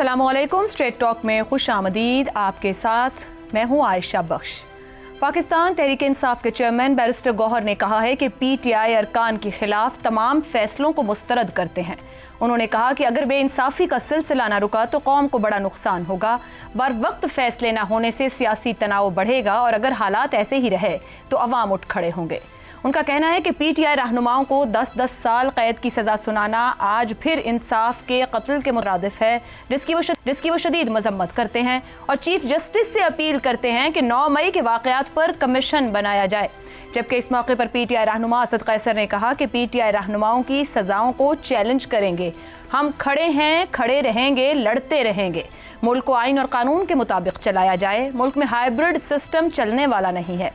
अस्सलामुअलैकुम। Straight talk में खुश आमदीद। आपके साथ मैं हूँ आयशा बख्श। पाकिस्तान तहरीक इंसाफ के चेयरमैन बैरिस्टर गौहर ने कहा है कि PTI अरकान के खिलाफ तमाम फैसलों को मुस्तरद करते हैं। उन्होंने कहा कि अगर बेइंसाफ़ी का सिलसिला न रुका तो कौम को बड़ा नुकसान होगा। बर वक्त फैसले न होने से सियासी तनाव बढ़ेगा और अगर हालात ऐसे ही रहे तो अवाम उठ खड़े होंगे। उनका कहना है कि PTI रहनुमाओं को 10-10 साल कैद की सज़ा सुनाना आज फिर इंसाफ के कत्ल के मुरादिफ है, जिसकी वो शदीद मजम्मत करते हैं और चीफ जस्टिस से अपील करते हैं कि 9 मई के वाक़यात पर कमीशन बनाया जाए। जबकि इस मौके पर PTI रहनुमा असद कैसर ने कहा कि PTI रहनुमाओं की सज़ाओं को चैलेंज करेंगे। हम खड़े हैं, खड़े रहेंगे, लड़ते रहेंगे। मुल्क को आइन और कानून के मुताबिक चलाया जाए। मुल्क में हाइब्रिड सिस्टम चलने वाला नहीं है।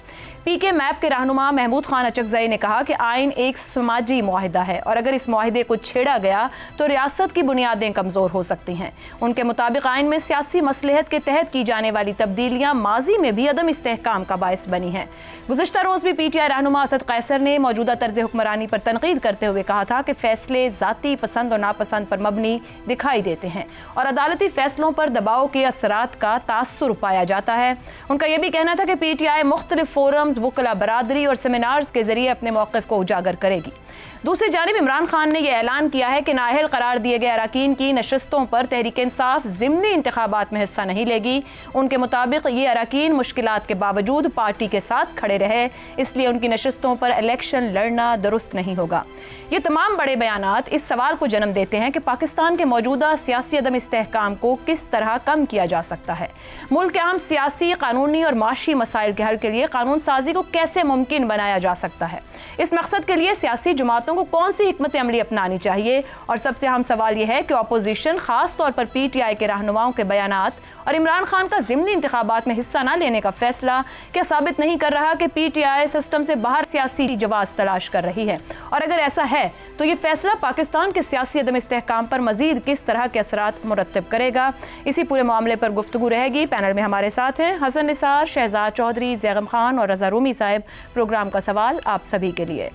PK मैप के रहनुमा महमूद खान अचकज़ई ने कहा कि आइन एक समाजी मुआहिदा है और अगर इस मुआहिदे को छेड़ा गया तो रियासत की बुनियादें कमज़ोर हो सकती हैं। उनके मुताबिक आइन में सियासी मसलहत के तहत की जाने वाली तब्दीलियाँ माजी में भी अदम इस्तेहकाम का बायस बनी हैं। गुज़श्ता रोज़ भी PTI रहनुमा असद कैसर ने मौजूदा तर्ज हुक्मरानी पर तनकीद करते हुए कहा था कि फैसले ज़ाती पसंद और नापसंद पर मबनी दिखाई देते हैं और अदालती फैसलों पर दबाव के असरात का तासुर पाया जाता है। उनका यह भी कहना था कि PTI मुख्तलिफ फोरम्स, वकला बरादरी और सेमिनार्स के जरिए अपने मौक़िफ़ को उजागर करेगी। दूसरी जानिब इमरान खान ने यह ऐलान किया है कि नाअहल करार दिए गए अरकान की नशस्तों पर तहरीक इंसाफ ज़िमनी इंतखाबात में हिस्सा नहीं लेगी। उनके मुताबिक ये अरकान मुश्किलात के बावजूद पार्टी के साथ खड़े रहे, इसलिए उनकी नशस्तों पर इलेक्शन लड़ना दुरुस्त नहीं होगा। ये तमाम बड़े बयानात इस सवाल को जन्म देते हैं कि पाकिस्तान के मौजूदा सियासी अदम इस्तेहकाम को किस तरह कम किया जा सकता है। मुल्क के अहम सियासी, कानूनी और माशी मसाइल के हल के लिए कानून साजी को कैसे मुमकिन बनाया जा सकता है। इस मकसद के लिए सियासी जमातों को कौन सी हिकमत अमली अपनानी चाहिए और सबसे अहम सवाल यह है कि अपोजिशन खास तौर पर PTI के रहनुमाओं के बयानात और इमरान खान का ज़िमनी इंतखाबात में हिस्सा न लेने का फैसला क्या साबित नहीं कर रहा कि PTI सिस्टम से बाहर सियासी जवाब तलाश कर रही है, और अगर ऐसा है तो ये फैसला पाकिस्तान के सियासी अदम इस्तेहकाम पर मजीद किस तरह के असरात मुरतब करेगा। इसी पूरे मामले पर गुफ्तगू रहेगी। पैनल में हमारे साथ हैं हसन निसार, शहजाद चौधरी, जैगम खान और रजा रूमी साहब। प्रोग्राम का सवाल आप सभी के लिए।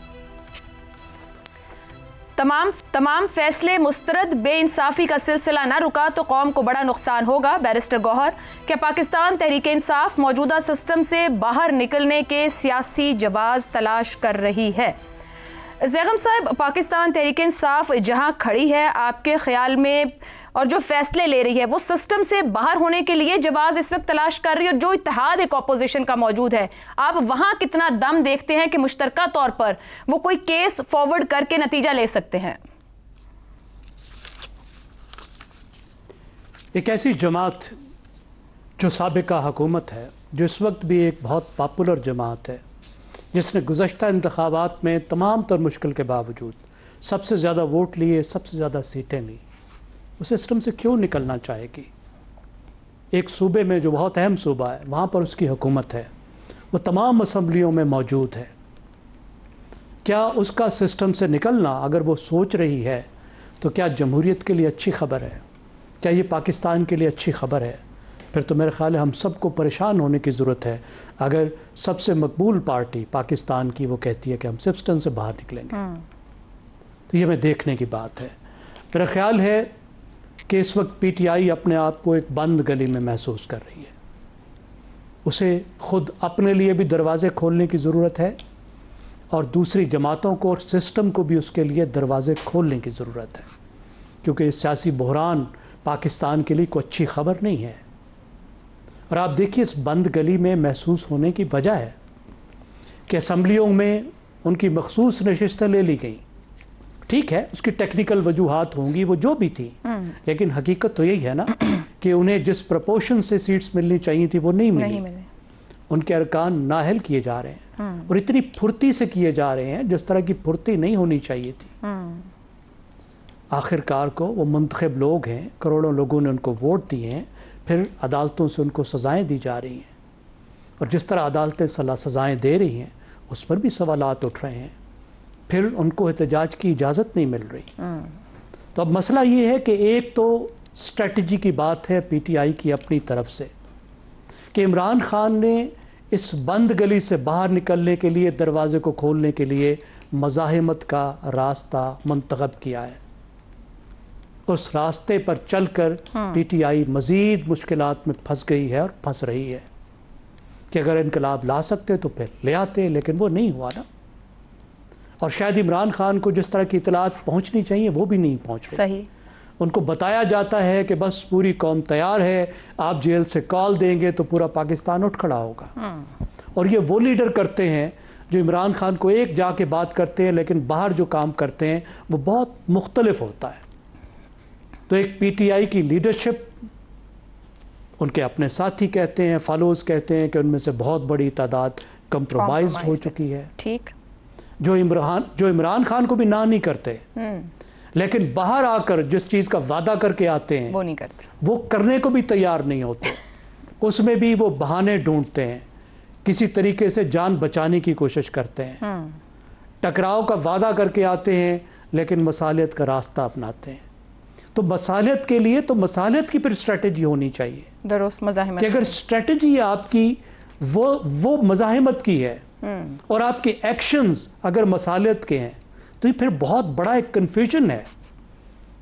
तमाम फैसले मुस्तरद, बेइंसाफ़ी का सिलसिला न रुका तो कौम को बड़ा नुकसान होगा। बैरिस्टर गौहर, क्या पाकिस्तान तहरीक इंसाफ मौजूदा सिस्टम से बाहर निकलने के सियासी जवाब तलाश कर रही है? जैगम साहब, पाकिस्तान तहरीक इंसाफ जहां खड़ी है आपके ख्याल में और जो फैसले ले रही है वो सिस्टम से बाहर होने के लिए जवाब इस वक्त तलाश कर रही है, और जो इत्तेहाद एक अपोजिशन का मौजूद है, आप वहां कितना दम देखते हैं कि मुश्तरका तौर पर वो कोई केस फॉरवर्ड करके नतीजा ले सकते हैं? एक ऐसी जमात जो साबिका हुकूमत है, जो इस वक्त भी एक बहुत पॉपुलर जमात है, जिसने गुज़श्ता इंतखाबात में तमाम तर मुश्किल के बावजूद सबसे ज़्यादा वोट लिए, सबसे ज़्यादा सीटें ली, उस सिस्टम से क्यों निकलना चाहेगी? एक सूबे में जो बहुत अहम सूबा है, वहाँ पर उसकी हुकूमत है, वो तमाम असम्बलियों में मौजूद है। क्या उसका सिस्टम से निकलना, अगर वो सोच रही है, तो क्या जमहूरियत के लिए अच्छी खबर है? क्या ये पाकिस्तान के लिए अच्छी खबर है? फिर तो मेरे ख्याल है हम सबको परेशान होने की ज़रूरत है अगर सबसे मकबूल पार्टी पाकिस्तान की वो कहती है कि हम सिस्टम से बाहर निकलेंगे। तो ये मैं देखने की बात है। मेरा ख्याल है कि इस वक्त PTI अपने आप को एक बंद गली में महसूस कर रही है। उसे ख़ुद अपने लिए भी दरवाज़े खोलने की ज़रूरत है और दूसरी जमातों को और सिस्टम को भी उसके लिए दरवाज़े खोलने की ज़रूरत है, क्योंकि सियासी बहरान पाकिस्तान के लिए कोई अच्छी खबर नहीं है। और आप देखिए, इस बंद गली में महसूस होने की वजह है कि असम्बलियों में उनकी मखसूस नशिस्तें ले ली गई। ठीक है, उसकी टेक्निकल वजूहात होंगी, वो जो भी थी, लेकिन हकीकत तो यही है ना कि उन्हें जिस प्रपोर्शन से सीट्स मिलनी चाहिए थी वो नहीं मिली। उनके अरकान नाअहल किए जा रहे हैं और इतनी फुर्ती से किए जा रहे हैं जिस तरह की फुर्ती नहीं होनी चाहिए थी। आखिरकार को वो मुंतखब लोग हैं, करोड़ों लोगों ने उनको वोट दिए हैं, फिर अदालतों से उनको सज़ाएं दी जा रही हैं और जिस तरह अदालतें सज़ाएं दे रही हैं उस पर भी सवालात उठ रहे हैं, फिर उनको एहतजाज की इजाज़त नहीं मिल रही। तो अब मसला ये है कि एक तो स्ट्रेटजी की बात है PTI की अपनी तरफ से कि इमरान खान ने इस बंद गली से बाहर निकलने के लिए, दरवाज़े को खोलने के लिए मज़ाहिमत का रास्ता मुंतखब किया है। उस रास्ते पर चलकर पीटीआई मज़ीद मुश्किलात में फंस गई है और फंस रही है कि अगर इनकलाब ला सकते तो फिर ले आते, लेकिन वो नहीं हुआ ना। और शायद इमरान खान को जिस तरह की इतलात पहुंचनी चाहिए वो भी नहीं पहुंच रही। सही। उनको बताया जाता है कि बस पूरी कौम तैयार है, आप जेल से कॉल देंगे तो पूरा पाकिस्तान उठ खड़ा होगा। और ये वो लीडर करते हैं जो इमरान खान को एक जाके बात करते हैं, लेकिन बाहर जो काम करते हैं वो बहुत मुख्तलिफ होता है। तो एक पीटीआई की लीडरशिप, उनके अपने साथी कहते हैं, फॉलोअर्स कहते हैं कि उनमें से बहुत बड़ी तादाद कंप्रोमाइज्ड हो चुकी है। ठीक। जो इमरान खान को भी ना नहीं करते, लेकिन बाहर आकर जिस चीज़ का वादा करके आते हैं वो नहीं करते, वो करने को भी तैयार नहीं होते। उसमें भी वो बहाने ढूंढते हैं, किसी तरीके से जान बचाने की कोशिश करते हैं। टकराव का वादा करके आते हैं लेकिन मसालियत का रास्ता अपनाते हैं। तो मसालियत के लिए तो मसालियत की फिर स्ट्रेटजी होनी चाहिए। दुरुस्त मज़ाहिमत कि अगर स्ट्रेटजी आपकी वो मज़ाहिमत की है और आपके एक्शंस अगर मसालियत के हैं, तो ये फिर बहुत बड़ा एक कन्फ्यूजन है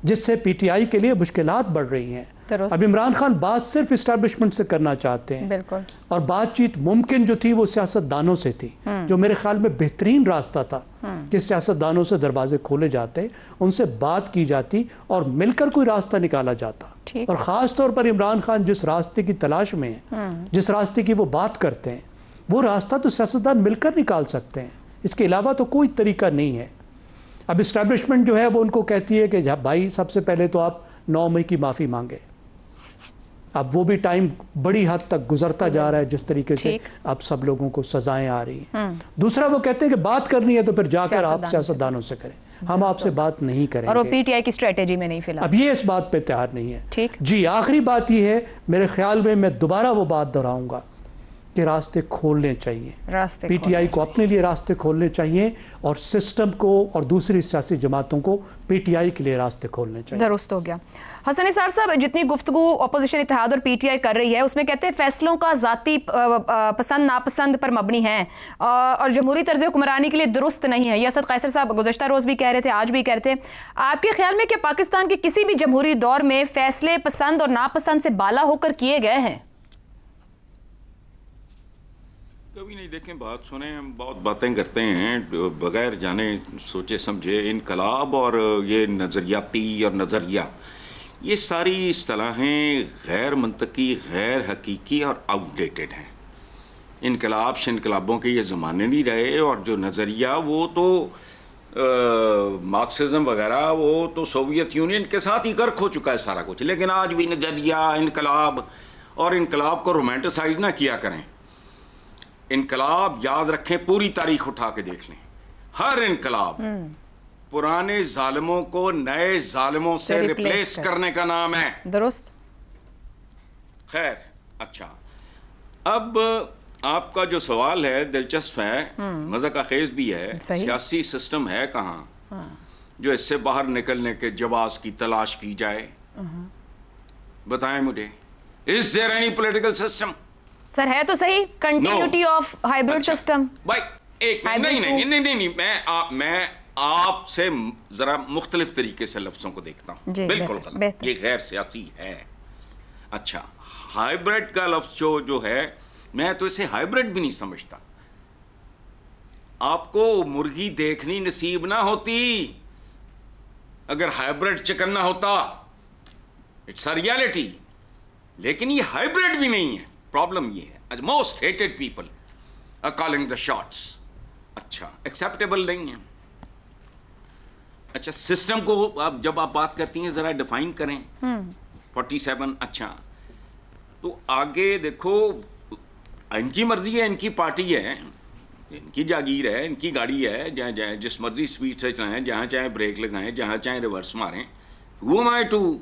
जिससे पीटीआई के लिए मुश्किलात बढ़ रही हैं। अब इमरान खान बात सिर्फ इस्टेब्लिशमेंट से करना चाहते हैं। बिल्कुल। और बातचीत मुमकिन जो थी वो सियासतदानों से थी, जो मेरे ख्याल में बेहतरीन रास्ता था कि सियासतदानों से दरवाजे खोले जाते, उनसे बात की जाती और मिलकर कोई रास्ता निकाला जाता। और ख़ास तौर पर इमरान खान जिस रास्ते की तलाश में है, जिस रास्ते की वो बात करते हैं, वो रास्ता तो सियासतदान मिलकर निकाल सकते हैं। इसके अलावा तो कोई तरीका नहीं है। अब इस्टेब्लिशमेंट जो है वो उनको कहती है कि भाई सबसे पहले तो आप 9 मई की माफ़ी मांगे। अब वो भी टाइम बड़ी हद तक गुजरता जा रहा है जिस तरीके से अब सब लोगों को सजाएं आ रही हैं। दूसरा वो कहते हैं कि बात करनी है तो फिर जाकर आप सियासतदानों से करें, हम आपसे बात नहीं करेंगे। और वो पीटीआई की स्ट्रेटेजी में नहीं फिलहाल, अब ये इस बात पे तैयार नहीं है। ठीक जी। आखिरी बात ये है मेरे ख्याल में, मैं दोबारा वो बात दोहराऊंगा कि रास्ते खोलने चाहिए। पीटीआई को अपने लिए रास्ते खोलने चाहिए और सिस्टम को और दूसरी सियासी जमातों को पीटीआई के लिए रास्ते खोलने चाहिए। दुरुस्त हो गया। हसन निसार साहब, जितनी गुफ्तगू अपोजिशन इत्तेहाद और पीटीआई कर रही है उसमें कहते हैं फैसलों का जाती पसंद नापसंद पर मबनी है और जमहूरी तर्ज हुक्मरानी के लिए दुरुस्त नहीं है। ये असद कैसर साहब गुज़श्ता रोज़ भी कह रहे थे, आज भी कहते थे। आपके ख्याल में क्या पाकिस्तान के किसी भी जमहूरी दौर में फैसले पसंद और नापसंद से बाला होकर किए गए हैं? कभी नहीं। देखें, बात सुने, हम बहुत बातें करते हैं बगैर जाने सोचे समझे। इनकलाब और ये नज़रियाती और नज़रिया, ये सारी इस्तिलाहें गैर मंतकी, गैर हकीकी और आउटडेटेड हैं। इनकलाब से इनकलाबों के ये ज़माने नहीं रहे। और जो नज़रिया वो तो मार्क्सिज्म वगैरह वो तो सोवियत यूनियन के साथ ही गर्क हो चुका है सारा कुछ। लेकिन आज भी नज़रिया, इनकलाब और इनकलाब को रोमांटिसाइज ना किया करें। इनकलाब याद रखें, पूरी तारीख उठा के देख लें, हर इनकलाब पुराने जालिमों को नए जालिमों से रिप्लेस करने का नाम है। दुरुस्त। खैर, अच्छा, अब आपका जो सवाल है दिलचस्प है, मज़ा का खेज भी है। सियासी सिस्टम है कहाँ जो इससे बाहर निकलने के जवाब की तलाश की जाए? बताएं मुझे, is there any political system? Sir है तो सही, कंटिन्यूटी ऑफ हाइब्रिड सिस्टम। भाई एक नहीं, मैं आपसे जरा मुख्तलिफ तरीके से लफ्जों को देखता हूँ। बिल्कुल गलत, ये गैर सियासी है। अच्छा, हाइब्रिड का लफ्ज जो है, मैं तो इसे हाइब्रिड भी नहीं समझता। आपको मुर्गी देखनी नसीब ना होती अगर हाइब्रिड चिकन ना होता। It's a reality. लेकिन ये हाइब्रिड भी नहीं है। प्रॉब्लम ये है, most hated people are calling the shots. अच्छा, एक्सेप्टेबल नहीं है। अच्छा, सिस्टम को आप जब आप बात करती हैं जरा डिफाइन करें। 47। अच्छा, तो आगे देखो, इनकी मर्जी है, इनकी पार्टी है, इनकी जागीर है, इनकी गाड़ी है, जहाँ जहाँ जिस मर्जी स्पीड से चलाएं, जहाँ चाहे ब्रेक लगाएं, जहाँ चाहे रिवर्स मारें। हू एम आई टू?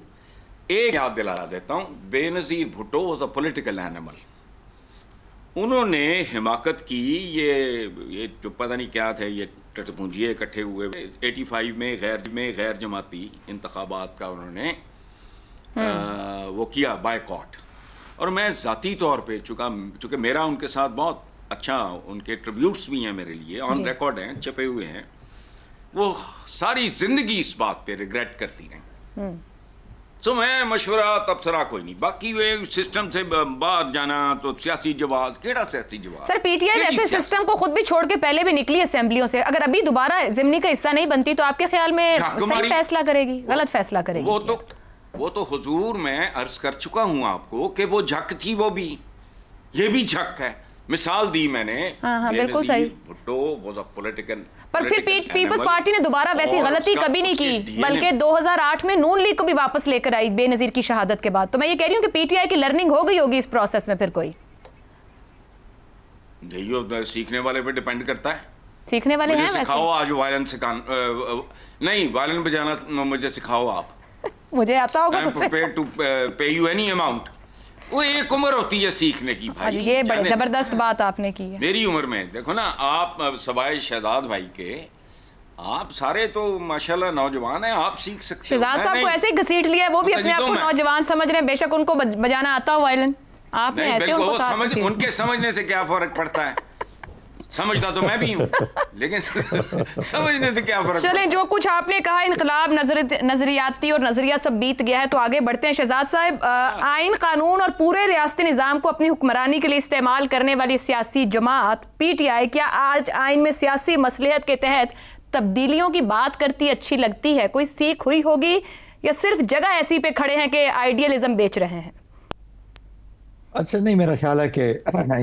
एक याद दिला देता हूँ, Benazir Bhutto was a political animal. उन्होंने हिमाकत की, ये जो पता नहीं क्या थे, ये टटपूंजिए इकट्ठे हुए 85 में गैर जमाती इंतखाबात का उन्होंने वो किया बायकॉट। और मैं ज़ाती तौर पे चूँकि मेरा उनके साथ बहुत अच्छा, उनके ट्रिब्यूट्स भी हैं मेरे लिए, ऑन रिकॉर्ड हैं, छपे हुए हैं। वो सारी ज़िंदगी इस बात पे रिग्रेट करती रहीं तो मैं मशवरा तबसरा कोई नहीं, बाकी वे सिस्टम से बाहर जाना तो सियासी जवाब, केड़ा सियासी जवाब। सर पीटीआई ऐसे सिस्टम को खुद भी छोड़ के पहले भी निकली असेंबलियों से, अगर अभी दोबारा जिमनी का हिस्सा नहीं बनती तो आपके ख्याल में सही फैसला करेगी, गलत फैसला करेगी? वो तो हुजूर मैं अर्ज कर चुका हूं आपको कि वो झक थी, वो भी ये भी झक है। मिसाल दी मैंने। हाँ, बिल्कुल सही। भुट्टो वाज अ पॉलिटिकल, पर फिर पीपल्स पार्टी ने दोबारा वैसी गलती कभी नहीं की, बल्कि 2008 में नून लीग को भी वापस लेकर आई बेनजीर की शहादत के बाद। तो मैं ये कह रही हूँ कि पीटीआई की लर्निंग हो गई होगी इस प्रोसेस में। फिर कोई यही सीखने वाले पे डिपेंड करता है। सीखने वाले हैं वैसे। सिखाओ आज वायलेंस से नहीं, वायलेंस बजाना मुझे सिखाओ आप। मुझे आता होगा। आई एम प्रिपेयर्ड टू पे यू एनी अमाउंट। वो एक उम्र होती है सीखने की भाई। ये बड़ी जबरदस्त बात आपने की है। मेरी उम्र में देखो ना, आप सवाए शहजाद भाई के, आप सारे तो माशाल्लाह नौजवान हैं, आप सीख सकते हो। शहजाद साहब को ऐसे ही घसीट लिया है, वो भी अपने आप को नौजवान समझ रहे हैं, बेशक उनको बजाना आता हो वायलिन। आपने ऐसे उनको समझ, उनके समझने से क्या फर्क पड़ता है? समझता तो मैं भी हूँ, लेकिन समझने से क्या फर्क। चलें, जो कुछ आपने कहा इनकलाब नजरियाती और नजरिया सब बीत गया है, तो आगे बढ़ते हैं। शहजाद साहब, आइन कानून और पूरे रियासती निज़ाम को अपनी हुक्मरानी के लिए इस्तेमाल करने वाली सियासी जमात पीटीआई क्या आज आइन में सियासी मसलहत के तहत तब्दीलियों की बात करती अच्छी लगती है? कोई सीख हुई होगी या सिर्फ जगह ऐसी पे खड़े हैं कि आइडियलिज्म बेच रहे हैं? अच्छा, नहीं, मेरा ख्याल है कि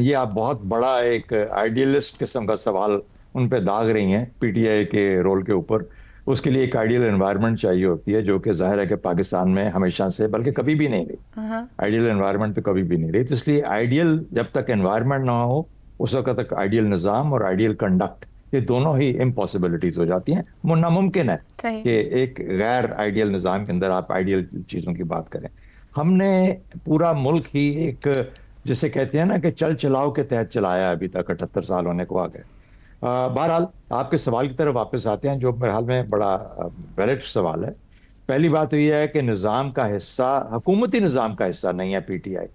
ये आप बहुत बड़ा एक आइडियलिस्ट किस्म का सवाल उन पे दाग रही हैं पीटीआई के रोल के ऊपर। उसके लिए एक आइडियल एनवायरनमेंट चाहिए होती है, जो कि जाहिर है कि पाकिस्तान में हमेशा से, बल्कि कभी भी नहीं रही। आइडियल एनवायरनमेंट तो कभी भी नहीं रही। तो इसलिए आइडियल जब तक एनवायरनमेंट ना हो उस वक्त तक आइडियल निज़ाम और आइडियल कंडक्ट, ये दोनों ही इम्पॉसिबिलिटीज हो जाती हैं। नामुमकिन है कि एक गैर आइडियल निज़ाम के अंदर आप आइडियल चीज़ों की बात करें। हमने पूरा मुल्क ही एक, जिसे कहते हैं ना कि चल चलाओ के तहत चलाया अभी तक, 78 साल होने को आ गए। बहरहाल आपके सवाल की तरफ वापस आते हैं, जो मेरे हाल में बड़ा वैलिड सवाल है। पहली बात तो यह है कि निज़ाम का हिस्सा, हुकूमती निज़ाम का हिस्सा नहीं है पीटीआई,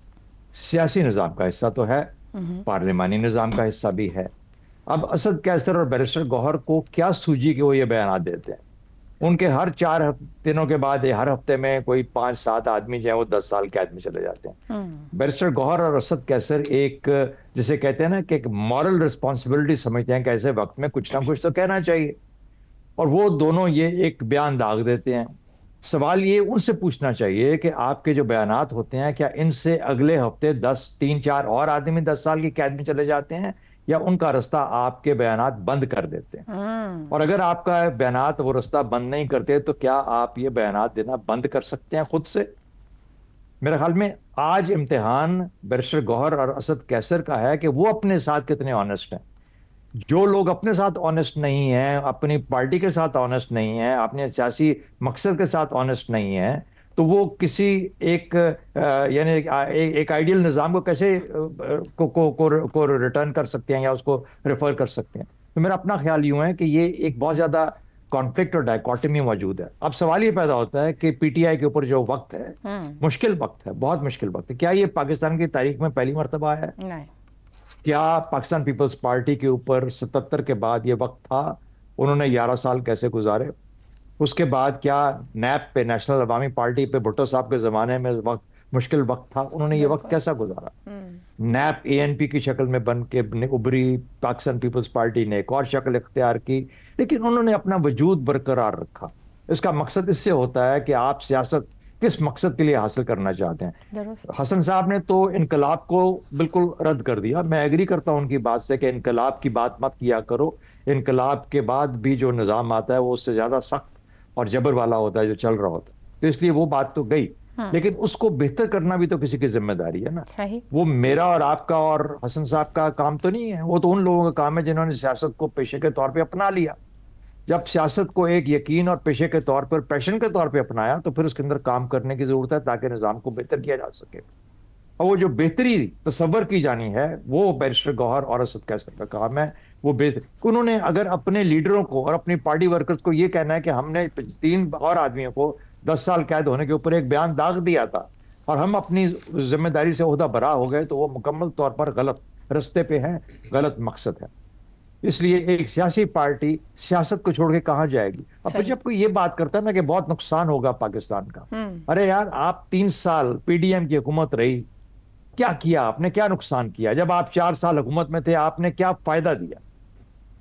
सियासी निज़ाम का हिस्सा तो है, पार्लिमानी निज़ाम का हिस्सा भी है। अब असद कैसर और बैरिस्टर गौहर को क्या सूझी कि वो ये बयान देते हैं? उनके हर 4 दिनों के बाद हर हफ्ते में कोई 5-7 आदमी जो है वो 10 साल कैद में चले जाते हैं। बैरिस्टर गौहर और असद कैसर एक, जिसे कहते हैं ना कि एक मॉरल रिस्पॉन्सिबिलिटी समझते हैं कि ऐसे वक्त में कुछ ना कुछ तो कहना चाहिए, और वो दोनों ये एक बयान दाग देते हैं। सवाल ये उनसे पूछना चाहिए कि आपके जो बयानात होते हैं, क्या इनसे अगले हफ्ते 3-4 और आदमी 10 साल की कैद में चले जाते हैं, या उनका रास्ता आपके बयानात बंद कर देते हैं? और अगर आपका बयानात वो रास्ता बंद नहीं करते तो क्या आप ये बयानात देना बंद कर सकते हैं खुद से? मेरे ख्याल में आज इम्तिहान बैरिस्टर गौहर और असद कैसर का है कि वो अपने साथ कितने ऑनेस्ट हैं। जो लोग अपने साथ ऑनेस्ट नहीं हैं, अपनी पार्टी के साथ ऑनेस्ट नहीं हैं, अपने सियासी मकसद के साथ ऑनेस्ट नहीं हैं, तो वो किसी एक यानी एक आइडियल निज़ाम को कैसे को रिटर्न कर सकते हैं या उसको रेफर कर सकते हैं? तो मेरा अपना ख्याल यूं है कि ये एक बहुत ज़्यादा कॉन्फ्लिक्ट और डायकॉटमी मौजूद है। अब सवाल ये पैदा होता है कि पीटीआई के ऊपर जो वक्त है, मुश्किल वक्त है, बहुत मुश्किल वक्त है। क्या ये पाकिस्तान की तारीख में पहली मरतबा है? नहीं। क्या पाकिस्तान पीपल्स पार्टी के ऊपर 77 के बाद ये वक्त था? उन्होंने 11 साल कैसे गुजारे? उसके बाद क्या नैप पे, नेशनल अवामी पार्टी पे भुट्टो साहब के ज़माने में वक्त, मुश्किल वक्त था, उन्होंने ये वक्त कैसा गुजारा? नैप एएनपी की शक्ल में बन के उभरी, पाकिस्तान पीपल्स पार्टी ने एक और शक्ल इख्तियार की, लेकिन उन्होंने अपना वजूद बरकरार रखा। इसका मकसद इससे होता है कि आप सियासत किस मकसद के लिए हासिल करना चाहते हैं। हसन साहब ने तो इनकलाब को बिल्कुल रद्द कर दिया। मैं एग्री करता हूं उनकी बात से कि इनकलाब की बात मत किया करो, इनकलाब के बाद भी जो निज़ाम आता है वो उससे ज़्यादा सख्त और जबर वाला होता है जो चल रहा होता है। तो इसलिए वो बात तो गई, लेकिन उसको बेहतर करना भी तो किसी की जिम्मेदारी है ना। सही। वो मेरा और आपका और हसन साहब का काम तो नहीं है, वो तो उन लोगों का काम है जिन्होंने सियासत को पेशे के तौर पे अपना लिया। जब सियासत को एक यकीन और पेशे के तौर पर, पैशन के तौर पे अपनाया, तो फिर उसके अंदर काम करने की जरूरत है ताकि निज़ाम को बेहतर किया जा सके। और वो जो बेहतरी तसव्वुर की जानी है वो बैरिस्टर गौहर और असद कैसर का काम है। वो बेहतर उन्होंने अगर अपने लीडरों को और अपनी पार्टी वर्कर्स को ये कहना है कि हमने 3 और आदमियों को 10 साल कैद होने के ऊपर एक बयान दाग दिया था और हम अपनी जिम्मेदारी से ओहदा बरा हो गए, तो वो मुकम्मल तौर पर गलत रास्ते पे हैं, गलत मकसद है। इसलिए एक सियासी पार्टी सियासत को छोड़ के कहां जाएगी? अब तो जब कोई ये बात करता है ना कि बहुत नुकसान होगा पाकिस्तान का, अरे यार आप 3 साल पीडीएम की हुकूमत रही, क्या किया आपने? क्या नुकसान किया? जब आप 4 साल हुकूमत में थे आपने क्या फायदा दिया?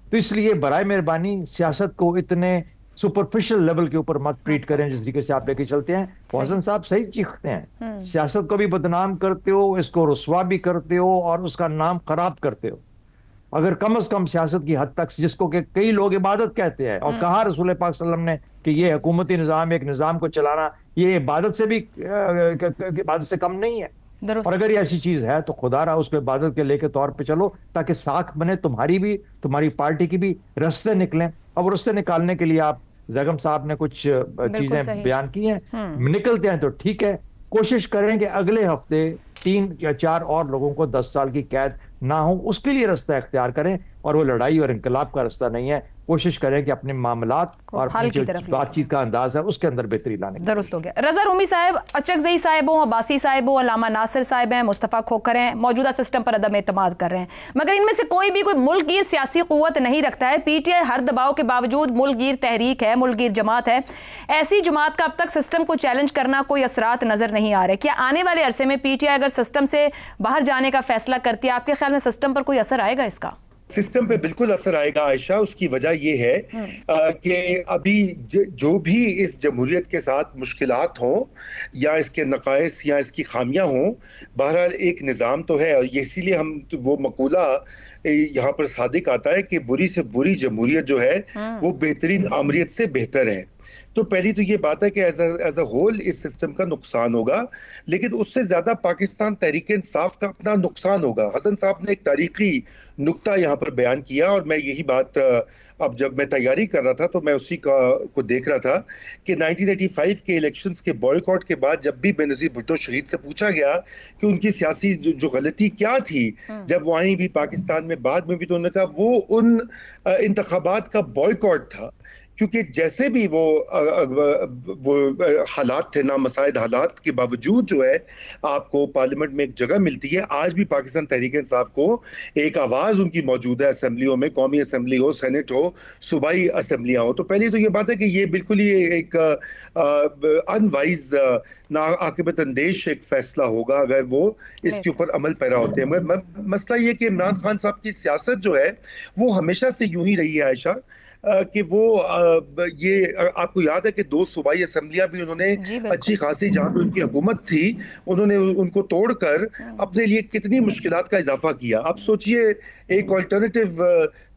तो इसलिए बराए मेहरबानी सियासत को इतने सुपरफिशियल लेवल के ऊपर मत ट्रीट करें जिस तरीके से आप लेके चलते हैं। फौजन साहब सही चीखते हैं, सियासत को भी बदनाम करते हो, इसको रुस्वा भी करते हो और उसका नाम खराब करते हो। अगर कम से कम सियासत की हद तक, जिसको कि कई लोग इबादत कहते हैं, और कहा रसूल पाक सल्लल्लाहु अलैहि वसल्लम ने कि ये हुकूमती निज़ाम, एक निज़ाम को चलाना ये इबादत से भी इबादत से कम नहीं है। और अगर ये ऐसी चीज है तो खुदारा उसको इबादत के लेके तौर पे चलो, ताकि साख बने तुम्हारी भी, तुम्हारी पार्टी की भी, रास्ते निकलें। अब रास्ते निकालने के लिए आप जगम साहब ने कुछ चीजें बयान की हैं, निकलते हैं तो ठीक है। कोशिश करें कि अगले हफ्ते 3 या 4 और लोगों को 10 साल की कैद ना हो, उसके लिए रास्ता इख्तियार करें, और वो लड़ाई और इंकलाब का रास्ता नहीं है। कोशिश करें कि अपने मामलात और अपनी जो बातचीत का अंदाज है उसके अंदर बेहतरी लाने। दुरुस्त हो गया। रजा रूमी साहब, अचकज़ई साहब हो, अब्बासी साहब हो, अल्लामा नासिर साहब हैं, मुस्तफ़ा खोखर हैं, मौजूदा सिस्टम पर अदम एतमाद कर रहे हैं, मगर इनमें से कोई भी कोई मुल्कगीर सियासी क़ुव्वत नहीं रखता है। पीटीआई हर दबाव के बावजूद मुल्कगीर तहरीक है, मुल्कगीर जमात है। ऐसी जमात का अब तक सिस्टम को चैलेंज करना कोई असरात नजर नहीं आ रहे। क्या आने वाले अरसे में पीटीआई अगर सिस्टम से बाहर जाने का फैसला करती है, आपके ख्याल में सिस्टम पर कोई असर आएगा? इसका सिस्टम पे बिल्कुल असर आएगा आयशा। उसकी वजह यह है कि अभी जो भी इस जमहूरियत के साथ मुश्किलात हों या इसके नकाइस या इसकी खामियां हों, बहरहाल एक निज़ाम तो है, और इसीलिए हम तो वो मकूला यहाँ पर सादिक आता है कि बुरी से बुरी जमहूरियत जो है वो बेहतरीन आमरीत से बेहतर है। तो पहली तो ये बात है कि एज अ होल इस सिस्टम का नुकसान होगा, लेकिन उससे ज्यादा पाकिस्तान तहरीक इंसाफ का अपना नुकसान होगा। हसन साहब ने एक तारीखी नुक्ता यहाँ पर बयान किया, और मैं यही बात अब जब मैं तैयारी कर रहा था तो मैं उसी को देख रहा था कि 1985 के इलेक्शंस के बॉयकॉट के बाद जब भी बेनज़ीर भुट्टो शहीद से पूछा गया कि उनकी सियासी जो गलती क्या थी जब वो आई भी पाकिस्तान में, बाद में भी, तो उन्होंने कहा वो उन इंतखाबात का बॉयकॉट था, क्योंकि जैसे भी वो हालात थे, नामसाइद हालात के बावजूद जो है आपको पार्लियामेंट में एक जगह मिलती है। आज भी पाकिस्तान तहरीक इंसाफ को एक आवाज़ उनकी मौजूद है असेंबलियों में, कौमी असेंबली हो, सेनेट हो, सूबाई असेंबलियाँ हो। तो पहली तो ये बात है कि ये बिल्कुल ही एक अनवाइज, नाआकिबत अंदेश एक फैसला होगा अगर वो इसके ऊपर अमल पैरा होते हैं। मगर मसला ये कि इमरान खान साहब की सियासत जो है वो हमेशा से यूं ही रही है आयशा, कि वो ये आपको याद है कि 2 सूबाई असेंबलियां भी उन्होंने अच्छी खासी, जहां पे उनकी हुकूमत थी, उन्होंने उनको तोड़कर अपने लिए कितनी मुश्किलात का इजाफा किया। अब सोचिए, एक ऑल्टरनेटिव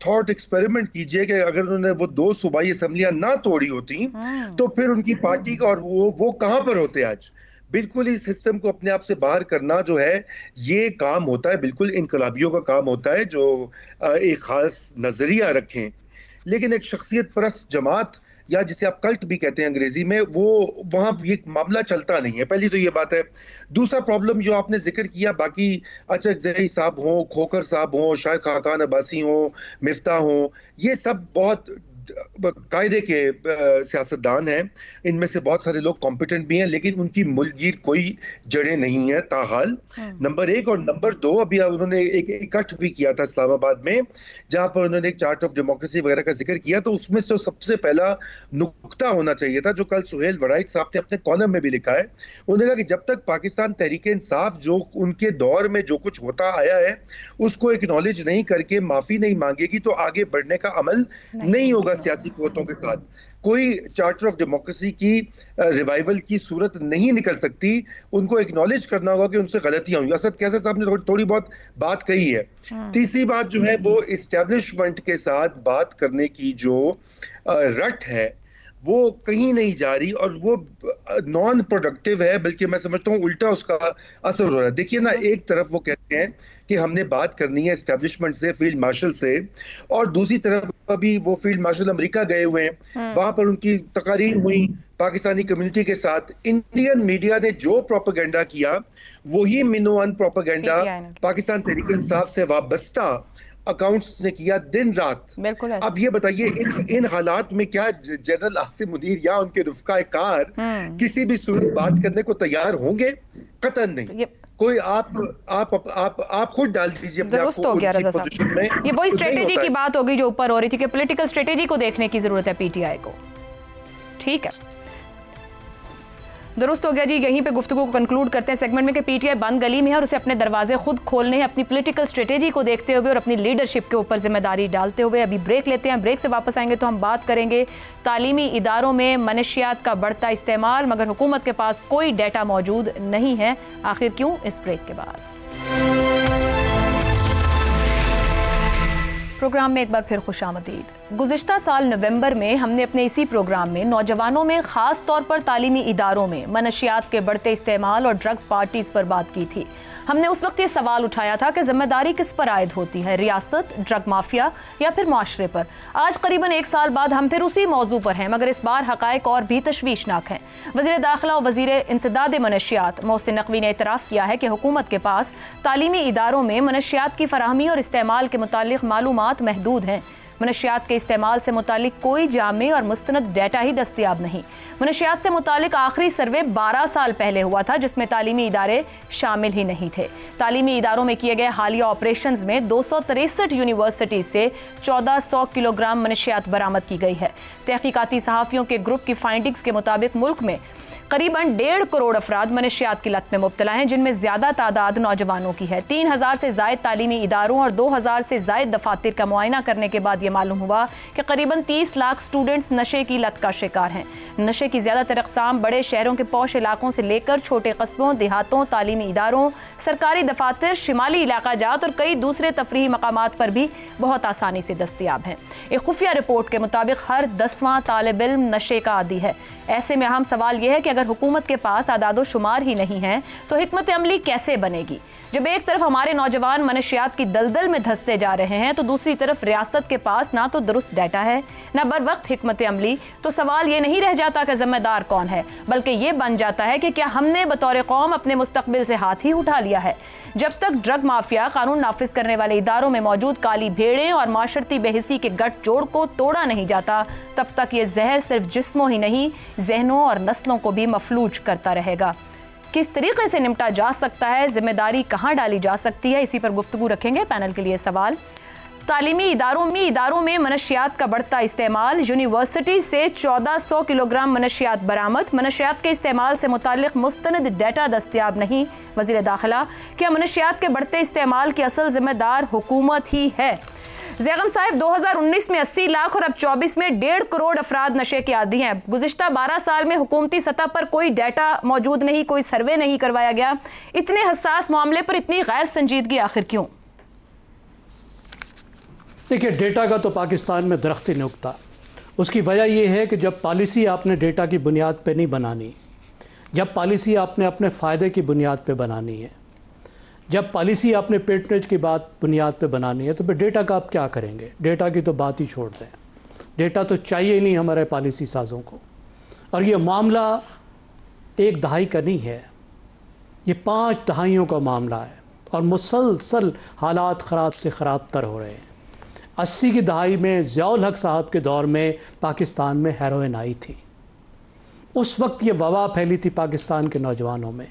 थॉट एक्सपेरिमेंट कीजिए कि अगर उन्होंने वो 2 सूबाई असेंबलियां ना तोड़ी होती तो फिर उनकी पार्टी का और वो कहां पर होते आज। बिल्कुल इस सिस्टम को अपने आप से बाहर करना जो है ये काम होता है, बिल्कुल इनकलाबियों का काम होता है जो एक खास नजरिया रखें। लेकिन एक शख्सियत परस्त जमात, या जिसे आप कल्ट भी कहते हैं अंग्रेजी में, वो वहां ये मामला चलता नहीं है। पहली तो ये बात है। दूसरा प्रॉब्लम जो आपने जिक्र किया, बाकी अचकज़ई साहब हो, खोखर साहब हो, शायद खाकान अब्बासी हो, मिफ्ता हो, ये सब बहुत कायदे के सियासतदान हैं। इनमें से बहुत सारे लोग कॉम्पिटेंट भी हैं, लेकिन उनकी मुल्कगीर कोई जड़ें नहीं है ताहाल, नंबर 1। और नंबर 2, अभी उन्होंने एक इकट्ठ भी किया था इस्लामाबाद में, जहां पर उन्होंने एक चार्ट ऑफ डेमोक्रेसी वगैरह का जिक्र किया। तो उसमें से सबसे पहला नुक्ता होना चाहिए था जो कल सुहेल वड़ाइक साहब ने अपने कॉलम में भी लिखा है। उन्होंने कहा कि जब तक पाकिस्तान तहरीक इंसाफ जो उनके दौर में जो कुछ होता आया है उसको एक्नॉलेज नहीं करके माफी नहीं मांगेगी तो आगे बढ़ने का अमल नहीं होगा। सियासी कुव्वतों के साथ कोई चार्टर ऑफ डेमोक्रेसी की रिवाइवल की सूरत नहीं निकल सकती। उनको एक्नॉलेज करना होगा कि उनसे गलतियां हुई। असद कैसर साहब ने थोड़ी बहुत बात कही है। तीसरी बात जो है वो इस्टेब्लिशमेंट के साथ बात करने की जो रट है वो कहीं नहीं जा रही, और वो नॉन प्रोडक्टिव है, बल्कि मैं समझता हूँ उल्टा उसका असर हो रहा है। देखिए ना, एक तरफ वो कहते हैं कि हमने बात करनी है एस्टेब्लिशमेंट से, फील्ड मार्शल से, और दूसरी तरफ अभी वो फील्ड मार्शल अमेरिका गए हुए हैं, वहां पर उनकी तकारीर हुई पाकिस्तानी कम्युनिटी के साथ। इंडियन मीडिया ने जो प्रोपेगेंडा किया वही मिनोअन प्रोपेगेंडा पाकिस्तान तहरीक इंसाफ से वाबस्ता अकाउंट्स ने किया दिन रात। बिल्कुल। अब ये बताइए इन हालात में क्या जनरल आसिम मुनीर या उनके रुफ़क़ा कार किसी भी सूरत बात करने को तैयार होंगे? कतन नहीं। कोई आप खुद डाल दीजिए अपने दुरुस्त हो गया रजा साहब। ये वही स्ट्रेटेजी की बात होगी जो ऊपर हो रही थी कि पॉलिटिकल स्ट्रेटेजी को देखने की जरूरत है पीटीआई को। ठीक है, दुरुस्त हो गया जी। यहीं पे गुफ्तगू को कंक्लूड करते हैं सेगमेंट में कि पीटीआई बंद गली में है और उसे अपने दरवाजे खुद खोलने हैं, अपनी पॉलिटिकल स्ट्रेटेजी को देखते हुए और अपनी लीडरशिप के ऊपर जिम्मेदारी डालते हुए। अभी ब्रेक लेते हैं, ब्रेक से वापस आएंगे तो हम बात करेंगे तालीमी इदारों में मनशियात का बढ़ता इस्तेमाल, मगर हुकूमत के पास कोई डाटा मौजूद नहीं है। आखिर क्यों? इस ब्रेक के बाद। प्रोग्राम में एक बार फिर खुशामदीद। गुज़िश्ता साल नवंबर में हमने अपने इसी प्रोग्राम में नौजवानों में ख़ास तौर पर तालीमी इदारों में मनशियात के बढ़ते इस्तेमाल और ड्रग्स पार्टीज़ पर बात की थी। हमने उस वक्त ये सवाल उठाया था कि जिम्मेदारी किस पर आयद होती है, रियासत, ड्रग माफिया या फिर माशरे पर। आज करीबन 1 साल बाद हम फिर उसी मौजू पर हैं, मगर इस बार हक़ाइक़ और भी तशवीशनाक हैं। वज़ीर दाखिला और वज़ीर इंसदाद मनशियात मोहसिन नकवी ने इतराफ़ किया है कि हुकूमत के पास तालीमी इदारों में मनशियात की फराहमी और इस्तेमाल के मुतालिक मालूमात महदूद हैं। मनशियात के इस्तेमाल से मुतालिक कोई जामे और मुस्तनद डाटा ही दस्तियाब नहीं। मनशियात से मुतालिक आखिरी सर्वे 12 साल पहले हुआ था, जिसमें तालीमी इदारे शामिल ही नहीं थे। तालीमी इदारों में किए गए हालिया ऑपरेशंस में 263 यूनिवर्सिटी से 1400 किलोग्राम मनशियात बरामद की गई है। तहकीकाती सहाफ़ियों के ग्रुप की फाइंडिंग्स के मुताबिक मुल्क में करीबन 1.5 करोड़ अफराद मनशियात की लत में मुब्तला हैं, जिनमें ज़्यादा तादाद नौजवानों की है। 3000 से ज़ायद तालीमी इदारों और 2000 से ज़ायद दफातर का मुआयना करने के बाद ये मालूम हुआ कि करीबन 30 लाख स्टूडेंट्स नशे की लत का शिकार हैं। नशे की ज़्यादातर अक़साम बड़े शहरों के पौश इलाकों से लेकर छोटे कस्बों, देहातों, तालीमी इदारों, सरकारी दफातर, शिमाली इलाका जात और कई दूसरे तफरीही मकामात पर भी बहुत आसानी से दस्तियाब हैं। एक खुफिया रिपोर्ट के मुताबिक हर 10वां तालिब इल्म नशे का आदी है। ऐसे में अहम सवाल यह है कि अगर हुकूमत के पास आदादो शुमार ही नहीं है तो हिकमत अमली कैसे बनेगी? जब एक तरफ हमारे नौजवान मनशियात की दलदल में धंसते जा रहे हैं तो दूसरी तरफ रियासत के पास ना तो दुरुस्त डाटा है, ना बर वक्त हिकमत अमली, तो सवाल ये नहीं रह जाता कि जिम्मेदार कौन है, बल्कि ये बन जाता है कि क्या हमने बतौर कौम अपने मुस्तकबिल से हाथ ही उठा लिया है। जब तक ड्रग माफिया, कानून नाफिज करने वाले इदारों में मौजूद काली भेड़ें और माशरती बेहिसी के गठजोड़ को तोड़ा नहीं जाता, तब तक ये जहर सिर्फ जिस्मों ही नहीं, जहनों और नस्लों को भी मफलूज करता रहेगा। किस तरीके से निपटा जा सकता है, जिम्मेदारी कहाँ डाली जा सकती है, इसी पर गुफ्तगू रखेंगे। पैनल के लिए सवाल। तालीमी इदारों में मनशियात का बढ़ता इस्तेमाल, यूनिवर्सिटी से 1400 किलोग्राम मनशियात बरामद, मनशियात के इस्तेमाल से मुतालिक मुस्तनद डाटा दस्तियाब नहीं। वज़ीर दाखिला, क्या मनशियात के बढ़ते इस्तेमाल की असल जिम्मेदार हुकूमत ही है? ज़ैगम साहब, 2019 में 80 लाख और अब 24 में 1.5 करोड़ अफराद नशे के आदी हैं। गुज़िश्ता 12 साल में हुकूमती सतह पर कोई डाटा मौजूद नहीं, कोई सर्वे नहीं करवाया गया। इतने हसास मामले पर इतनी गैर संजीदगी आखिर क्यों? देखिए, डेटा का तो पाकिस्तान में दरख्त ही नहीं उगता। उसकी वजह यह है कि जब पॉलिसी आपने डेटा की बुनियाद पे नहीं बनानी, जब पॉलिसी आपने अपने फ़ायदे की बुनियाद पे बनानी है, जब पॉलिसी आपने पेटरेज की बात बुनियाद पे बनानी है, तो फिर डेटा का आप क्या करेंगे? डेटा की तो बात ही छोड़ दें। डेटा तो चाहिए ही नहीं हमारे पॉलिसी साजों को। और ये मामला 1 दहाई का नहीं है, ये 5 दहाइयों का मामला है और मुसलसल हालात ख़राब से ख़राब तर हो रहे हैं। 80 की दहाई में ज़ियाउल हक साहब के दौर में पाकिस्तान में हेरोइन आई थी। उस वक्त ये वबा फैली थी पाकिस्तान के नौजवानों में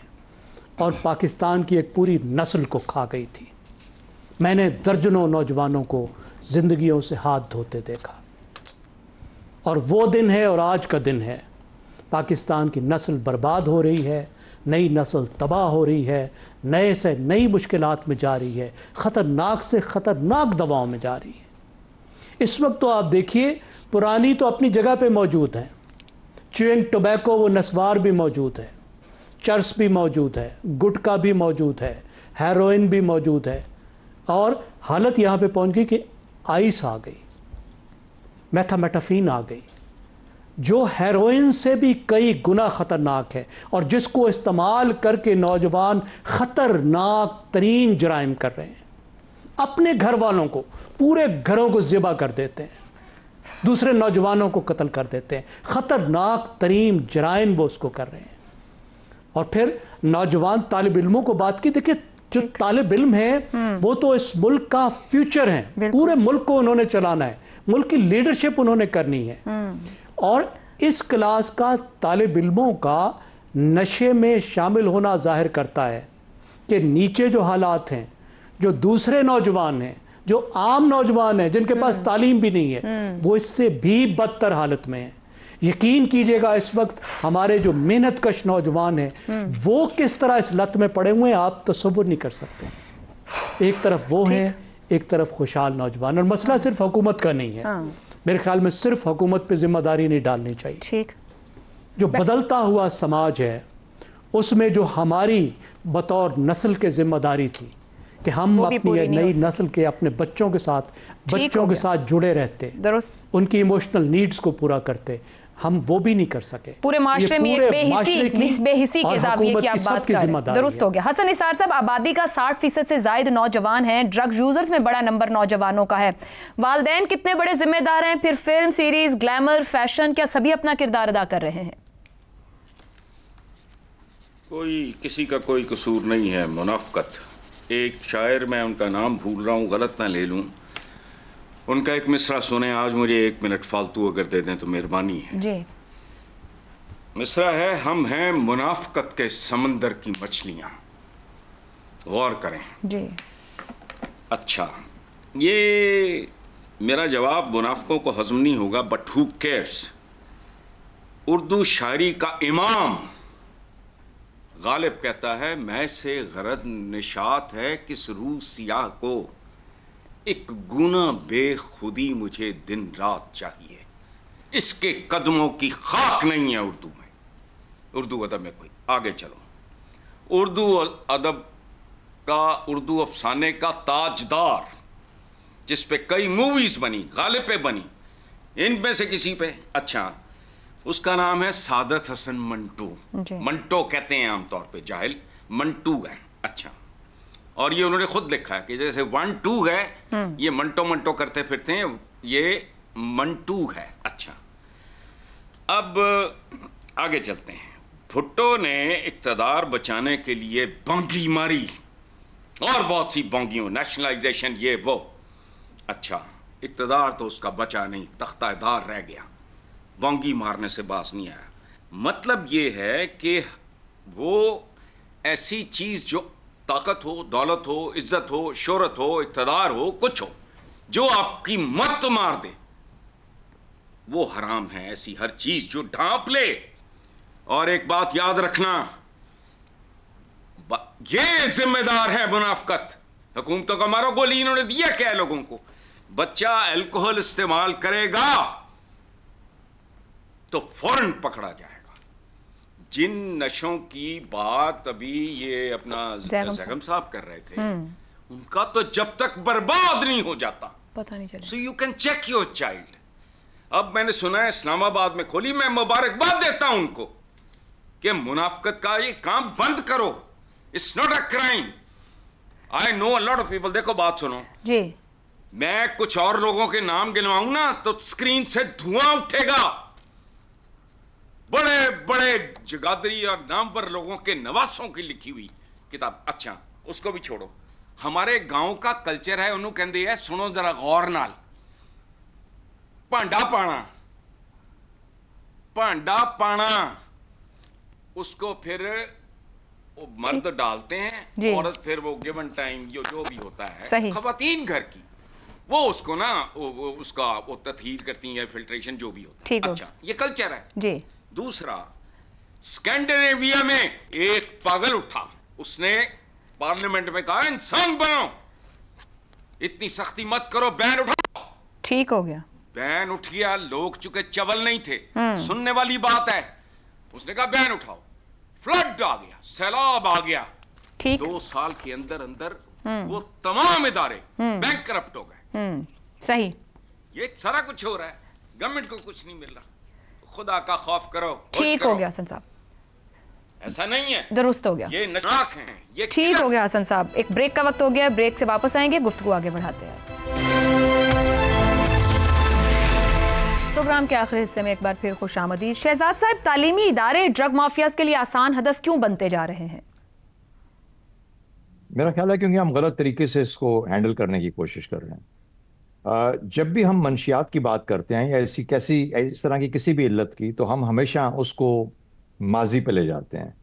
और पाकिस्तान की एक पूरी नस्ल को खा गई थी। मैंने दर्जनों नौजवानों को ज़िंदगियों से हाथ धोते देखा और वो दिन है और आज का दिन है। पाकिस्तान की नस्ल बर्बाद हो रही है, नई नस्ल तबाह हो रही है, नए से नई मुश्किलात में जा रही है, ख़तरनाक से ख़तरनाक दवाओं में जा रही है। इस वक्त तो आप देखिए, पुरानी तो अपनी जगह पे मौजूद हैं, च्यूइंग टोबैको वो नस्वार भी मौजूद है, चर्स भी मौजूद है, गुटखा भी मौजूद है, हेरोइन भी मौजूद है और हालत यहाँ पे पहुँच गई कि आइस आ गई, मेथामेटाफीन आ गई, जो हेरोइन से भी कई गुना ख़तरनाक है और जिसको इस्तेमाल करके नौजवान ख़तरनाक तरीन जराइम कर रहे हैं। अपने घर वालों को, पूरे घरों को ज़िबा कर देते हैं, दूसरे नौजवानों को कत्ल कर देते हैं। ख़तरनाक तरीन जराइम वो उसको कर रहे हैं। और फिर नौजवान तालिब इल्मों को बात की, देखिए जो तालिब इल्म है वो तो इस मुल्क का फ्यूचर है, पूरे मुल्क को उन्होंने चलाना है, मुल्क की लीडरशिप उन्होंने करनी है। और इस क्लास का तालिब इल्मों का नशे में शामिल होना जाहिर करता है कि नीचे जो हालात हैं, जो दूसरे नौजवान हैं, जो आम नौजवान हैं जिनके पास तालीम भी नहीं है, वो इससे भी बदतर हालत में है। यकीन कीजिएगा इस वक्त हमारे जो मेहनत कश नौजवान हैं वो किस तरह इस लत में पड़े हुए हैं, आप तसव्वुर नहीं कर सकते। एक तरफ वो हैं, एक तरफ खुशहाल नौजवान। और मसला सिर्फ हुकूमत का नहीं है, मेरे ख्याल में सिर्फ हुकूमत पे जिम्मेदारी नहीं डालनी चाहिए। ठीक, जो बदलता हुआ समाज है उसमें जो हमारी बतौर नस्ल के जिम्मेदारी थी कि हम अपनी नई नस्ल के अपने बच्चों के साथ जुड़े रहते, उनकी इमोशनल नीड्स को पूरा करते, हम वो भी नहीं कर सके। पूरे माशरे में एक बेहिसी के ज़ाविये की आप बात कर रहे हैं, दुरुस्त हो गया। हसन निसार साहब, आबादी का 60% से ज्यादा नौजवान हैं, ड्रग यूजर्स में बड़ा नंबर नौजवानों का है। वालिदैन कितने बड़े जिम्मेदार हैं? फिर फिल्म, सीरीज, ग्लैमर, फैशन, क्या सभी अपना किरदार अदा कर रहे हैं? किसी का कोई कसूर नहीं है। मुनाफकत, एक शायर, मैं उनका नाम भूल रहा हूँ, गलत ना ले लूँ, उनका एक मिसरा सुने आज, मुझे 1 मिनट फालतू अगर दे दें तो मेहरबानी है जी। मिसरा है, हम हैं मुनाफकत के समंदर की मछलियां, गौर करें जी। अच्छा, ये मेरा जवाब मुनाफकों को हजम नहीं होगा, बट हु केयर्स। उर्दू शायरी का इमाम गालिब कहता है, मैं से गरज निशात है किस रूह सियाह को, एक गुना बेखुदी मुझे दिन रात चाहिए, इसके कदमों की खाक नहीं है उर्दू में, उर्दू अदब में कोई। आगे चलो, उर्दू अदब का, उर्दू अफसाने का ताजदार, जिस पे कई मूवीज बनी, गालिब पे बनी, इनमें से किसी पे, अच्छा, उसका नाम है सादत हसन मंटू। मंटो कहते हैं आमतौर पे, जाहिल मंटू है। अच्छा, और ये उन्होंने खुद लिखा है कि जैसे 1 2 है, ये मंटो मंटो करते फिरते हैं, ये मंटू है। अच्छा, अब आगे चलते हैं। भुट्टो ने इक़्तिदार बचाने के लिए बांगी मारी, और बहुत सी बांगियों, नेशनलाइजेशन, ये वो। अच्छा, इक़्तिदार तो उसका बचा नहीं, तख्तादार रह गया, बांगी मारने से बास नहीं आया। मतलब ये है कि वो ऐसी चीज जो ताकत हो, दौलत हो, इज्जत हो, शोहरत हो, इक़्तिदार हो, कुछ हो, जो आपकी मत मार दे, वो हराम है। ऐसी हर चीज जो ढांप ले। और एक बात याद रखना, ये जिम्मेदार है मुनाफकत, हुकूमतों का। मारो गोली इन्होंने दिया क्या है लोगों को? बच्चा अल्कोहल इस्तेमाल करेगा तो फौरन पकड़ा जाएगा। जिन नशों की बात अभी ये अपना जैगम साहब कर रहे थे, उनका तो जब तक बर्बाद नहीं हो जाता पता नहीं चला। So you can check your child. अब मैंने सुना है इस्लामाबाद में खोली, मैं मुबारकबाद देता हूं उनको कि मुनाफकत का ये काम बंद करो। It's not a crime. I know a lot of people. देखो बात सुनो जी, मैं कुछ और लोगों के नाम गिनवाऊं ना तो स्क्रीन से धुआं उठेगा। बड़े बड़े जगादरी और नामवर लोगों के नवासों की लिखी हुई किताब। अच्छा, उसको भी छोड़ो, हमारे गांव का कल्चर है, उन्होंने कहते हैं, सुनो जरा गौर नाल, भांडा पाना, भांडा पाना, उसको फिर वो मर्द डालते हैं, औरत फिर वो गिवन टाइम जो भी होता है, खवातीन घर की, वो उसको ना उसका वो तत्हीर करती है, फिल्ट्रेशन जो भी होता है। अच्छा, ये कल्चर है जी। दूसरा, स्कैंडिनेविया में एक पागल उठा, उसने पार्लियामेंट में कहा इंसान बनो, इतनी सख्ती मत करो, बैन उठाओ। ठीक हो गया, बैन उठ गया। लोग चुके चवल नहीं थे, सुनने वाली बात है। उसने कहा बैन उठाओ, फ्लड आ गया, सैलाब आ गया। 2 साल के अंदर अंदर वो तमाम इदारे बैंकरप्ट हो गए। सही, ये सारा कुछ हो रहा है, गवर्नमेंट को कुछ नहीं मिल रहा। खुदा का खौफ करो। ठीक हो गया हसन साहब, ऐसा नहीं है, दुरुस्त हो गया, ये नशाक हैं, ये ठीक हो गया हसन साहब। एक ब्रेक का वक्त हो गया, ब्रेक से वापस आएंगे, गुफ्तगू आगे बढ़ाते हैं। प्रोग्राम के आखिरी हिस्से में एक बार फिर खुशामदीद। शहजाद साहब, तालीमी इदारे ड्रग माफियाज के लिए आसान हदफ क्यों बनते जा रहे हैं? मेरा ख्याल है क्योंकि हम गलत तरीके से इसको हैंडल करने की कोशिश कर रहे हैं। जब भी हम मंशियात की बात करते हैं या इस तरह की किसी भी इल्लत की, तो हम हमेशा उसको माजी पे ले जाते हैं।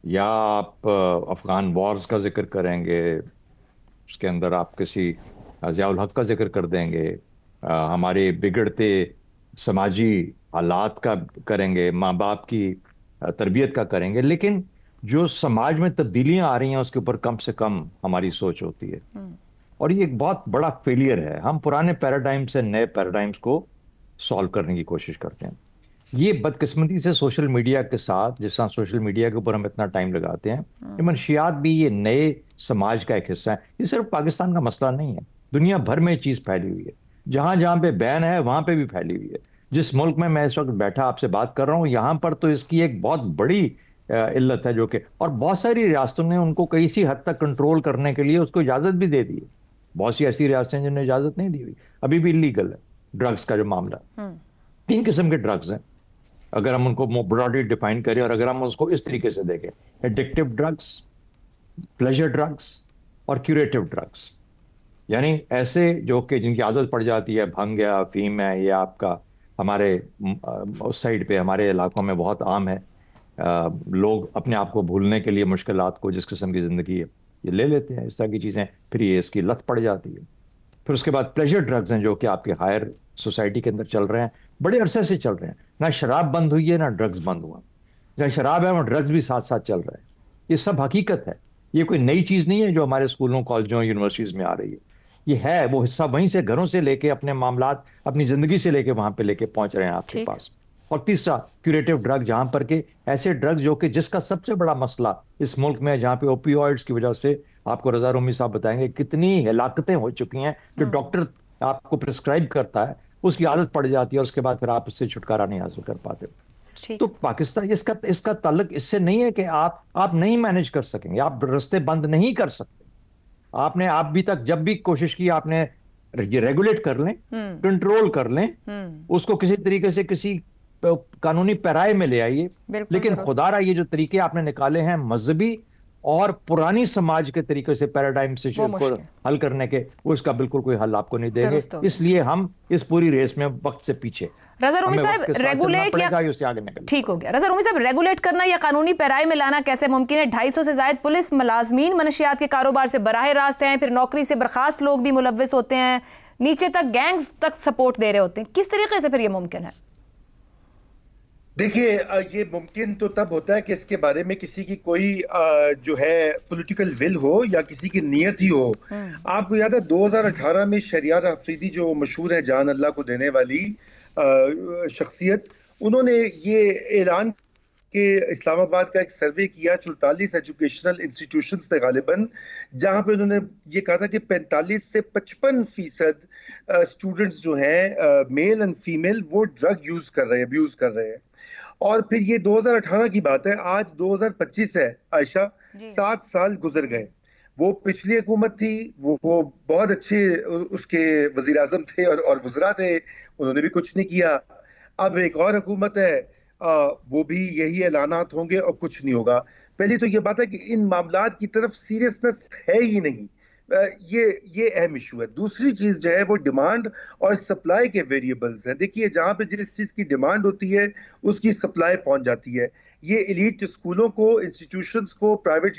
या आप अफगान वॉर्स का जिक्र करेंगे, उसके अंदर आप किसी ज़ियाउल हक का जिक्र कर देंगे, हमारे बिगड़ते समाजी हालात का करेंगे, माँ बाप की तरबियत का करेंगे, लेकिन जो समाज में तब्दीलियां आ रही हैं उसके ऊपर कम से कम हमारी सोच होती है। और ये एक बहुत बड़ा फेलियर है। हम पुराने पैराडाइम से नए पैराडाइम्स को सॉल्व करने की कोशिश करते हैं। ये बदकिस्मती से सोशल मीडिया के साथ, जिस तरह सोशल मीडिया के ऊपर हम इतना टाइम लगाते हैं, ये मनशियात भी ये नए समाज का एक हिस्सा है। ये सिर्फ पाकिस्तान का मसला नहीं है, दुनिया भर में ये चीज़ फैली हुई है। जहां जहां पे बैन है वहां पे भी फैली हुई है। जिस मुल्क में मैं इस वक्त बैठा आपसे बात कर रहा हूं, यहां पर तो इसकी एक बहुत बड़ी इल्लत है, जो कि और बहुत सारी रियासतों ने उनको किसी हद तक कंट्रोल करने के लिए उसको इजाजत भी दे दी है। बहुत सी ऐसी रियासतें जिन्हें इजाजत नहीं दी हुई, अभी भी इलीगल है। ड्रग्स का जो मामला, 3 किस्म के ड्रग्स हैं अगर हम उनको ब्रॉडली डिफाइन करें, और अगर हम उसको इस तरीके से देखें, एडिक्टिव ड्रग्स, प्लेजर ड्रग्स और क्यूरेटिव ड्रग्स। यानी ऐसे जो कि जिनकी आदत पड़ जाती है, भंग है, अफीम है, ये आपका हमारे उस साइड पे हमारे इलाकों में बहुत आम है। लोग अपने आप को भूलने के लिए मुश्किलात को, जिस किस्म की ज़िंदगी है, ये ले लेते हैं, इस तरह की चीज़ें, फिर ये इसकी लत पड़ जाती है। फिर उसके बाद प्लेजर ड्रग्स हैं जो कि आपके हायर सोसाइटी के अंदर चल रहे हैं, बड़े अरसे से चल रहे हैं। ना शराब बंद हुई है ना ड्रग्स बंद हुआ। जहाँ शराब है वहाँ ड्रग्स भी साथ साथ चल रहा है। ये सब हकीकत है, ये कोई नई चीज़ नहीं है जो हमारे स्कूलों, कॉलेजों, यूनिवर्सिटीज़ में आ रही है। ये है वो हिस्सा, वहीं से, घरों से लेके, अपने मामलात, अपनी ज़िंदगी से लेके वहाँ पे लेके पहुँच रहे हैं आपके पास। और तीसरा क्यूरेटिव ड्रग, जहां पर के ऐसे ड्रग्स जो कि जिसका सबसे बड़ा मसला इस मुल्क में है, जहां पे ओपियोइड्स की वजह से, आपको रजा रूमी साहब बताएंगे कितनी हिलाकतें हो चुकी हैं, जो डॉक्टर आपको प्रिस्क्राइब करता है, उसकी आदत पड़ जाती है, उसके बाद फिर आप उससे छुटकारा नहीं हासिल कर पाते। तो पाकिस्तान, इसका ताल्लुक इससे नहीं है कि आप नहीं मैनेज कर सकेंगे, आप रास्ते बंद नहीं कर सकते। आप भी तक जब भी कोशिश की, आपने ये रेगुलेट कर लें, कंट्रोल कर लें, उसको किसी तरीके से किसी कानूनी पैराए में ले आइए, लेकिन खुदारा ये जो तरीके आपने निकाले हैं मजहबी और पुरानी समाज के तरीके से, पैराडाइम से को हल करने के, उसका बिल्कुल कोई हल आपको नहीं देंगे। इसलिए हम इस पूरी रेस में वक्त से पीछे। रजा रूमी साहब, रेगुलेट या ठीक हो गया, रजा रूमी साहब, रेगुलेट करना या कानूनी पैराए में लाना कैसे मुमकिन है? 250 से ज्यादा पुलिस मुलाजमीन मनशियात के कारोबार से बराह रास्त हैं, फिर नौकरी से बर्खास्त लोग भी मुलव्विस होते हैं, नीचे तक गैंग्स तक सपोर्ट दे रहे होते हैं। किस तरीके से फिर ये मुमकिन है? देखिए, ये मुमकिन तो तब होता है कि इसके बारे में किसी की कोई जो है पॉलिटिकल विल हो या किसी की नीयत ही हो। आपको याद है 2018 में शरियार अफरीदी, जो मशहूर है जान अल्लाह को देने वाली शख्सियत, उन्होंने ये ऐलान कि इस्लामाबाद का एक सर्वे किया 44 एजुकेशनल इंस्टीट्यूशंस थे गालिबन, जहां पे उन्होंने ये कहा था कि 45 से 55% स्टूडेंट्स जो हैं, मेल एंड फीमेल, वो ड्रग यूज कर रहे हैं, अब्यूज कर रहे हैं। और फिर ये 2018 की बात है, आज 2025 है आयशा, 7 साल गुजर गए। वो पिछली हुकूमत थी, वो बहुत अच्छे उसके वजीर आजम थे और वज़रा थे, उन्होंने भी कुछ नहीं किया। अब एक और हुकूमत है, वो भी यही ऐलानात होंगे और कुछ नहीं होगा। पहली तो ये बात है कि इन मामलात की तरफ सीरियसनेस है ही नहीं, ये अहम इशू है। दूसरी चीज जो है वो डिमांड और सप्लाई के वेरिएबल्स हैं। देखिए, जहां पे जिस चीज की डिमांड होती है उसकी सप्लाई पहुंच जाती है। ये एलीट स्कूलों को, इंस्टीट्यूशंस को, प्राइवेट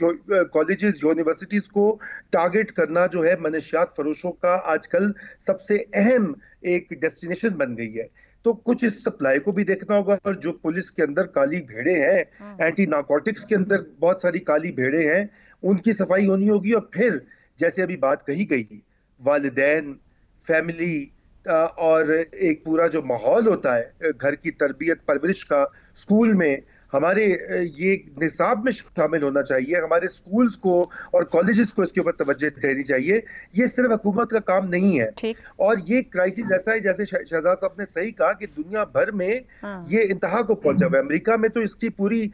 कॉलेजेस, यूनिवर्सिटीज को टारगेट करना जो है मनशियात फरोशों का आजकल सबसे अहम एक डेस्टिनेशन बन गई है। तो कुछ इस सप्लाई को भी देखना होगा, और जो पुलिस के अंदर काली भेड़े हैं, एंटी नारकोटिक्स के अंदर बहुत सारी काली भेड़े हैं, उनकी सफाई होनी होगी। और फिर जैसे अभी बात कही गई, वालिदैन, फैमिली और एक पूरा जो माहौल होता है घर की तरबियत परवरिश का, स्कूल में हमारे ये निसाब में शामिल होना चाहिए। हमारे स्कूल्स को और कॉलेजेस को इसके ऊपर तवज्जो देनी चाहिए। ये सिर्फ हुकूमत का काम नहीं है। और ये क्राइसिस ऐसा है, जैसे शहजाद साहब ने सही कहा, कि दुनिया भर में ये इंतहा को पहुंचा हुआ है। अमेरिका में तो इसकी पूरी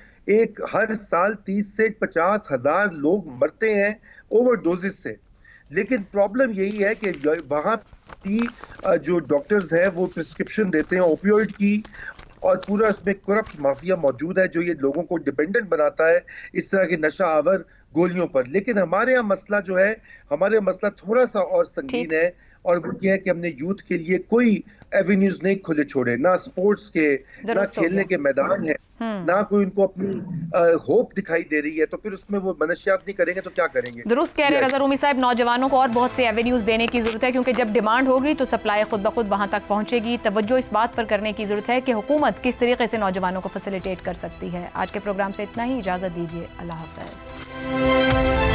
हर साल 30 से 50 हजार लोग मरते हैं ओवरडोजेस से। लेकिन प्रॉब्लम यही है कि वहां की जो डॉक्टर्स हैं वो प्रिस्क्रिप्शन देते हैं ओपियोइड की, और पूरा इसमें करप्ट माफिया मौजूद है जो ये लोगों को डिपेंडेंट बनाता है इस तरह की नशा आवर गोलियों पर। लेकिन हमारे यहाँ मसला जो है, हमारे मसला थोड़ा सा और संगीन है, और वो ये है कि हमने यूथ के लिए कोई एवेन्यूज नहीं खुले छोड़े, ना स्पोर्ट्स के, ना खेलने के मैदान है, ना कोई उनको अपनी होप दिखाई दे रही है, तो फिर उसमें वो मनशियात नहीं करेंगे तो क्या करेंगे? दुरुस्त कह रहे हैं रज़ा रूमी साहब, नौजवानों को और बहुत से एवेन्यूज देने की जरूरत है, क्योंकि जब डिमांड होगी तो सप्लाई खुद ब खुद वहां तक पहुंचेगी। तवज्जो इस बात पर करने की जरूरत है कि हुकूमत किस तरीके से नौजवानों को फैसिलिटेट कर सकती है। आज के प्रोग्राम से इतना ही, इजाजत दीजिए, अल्लाह हाफ़िज़।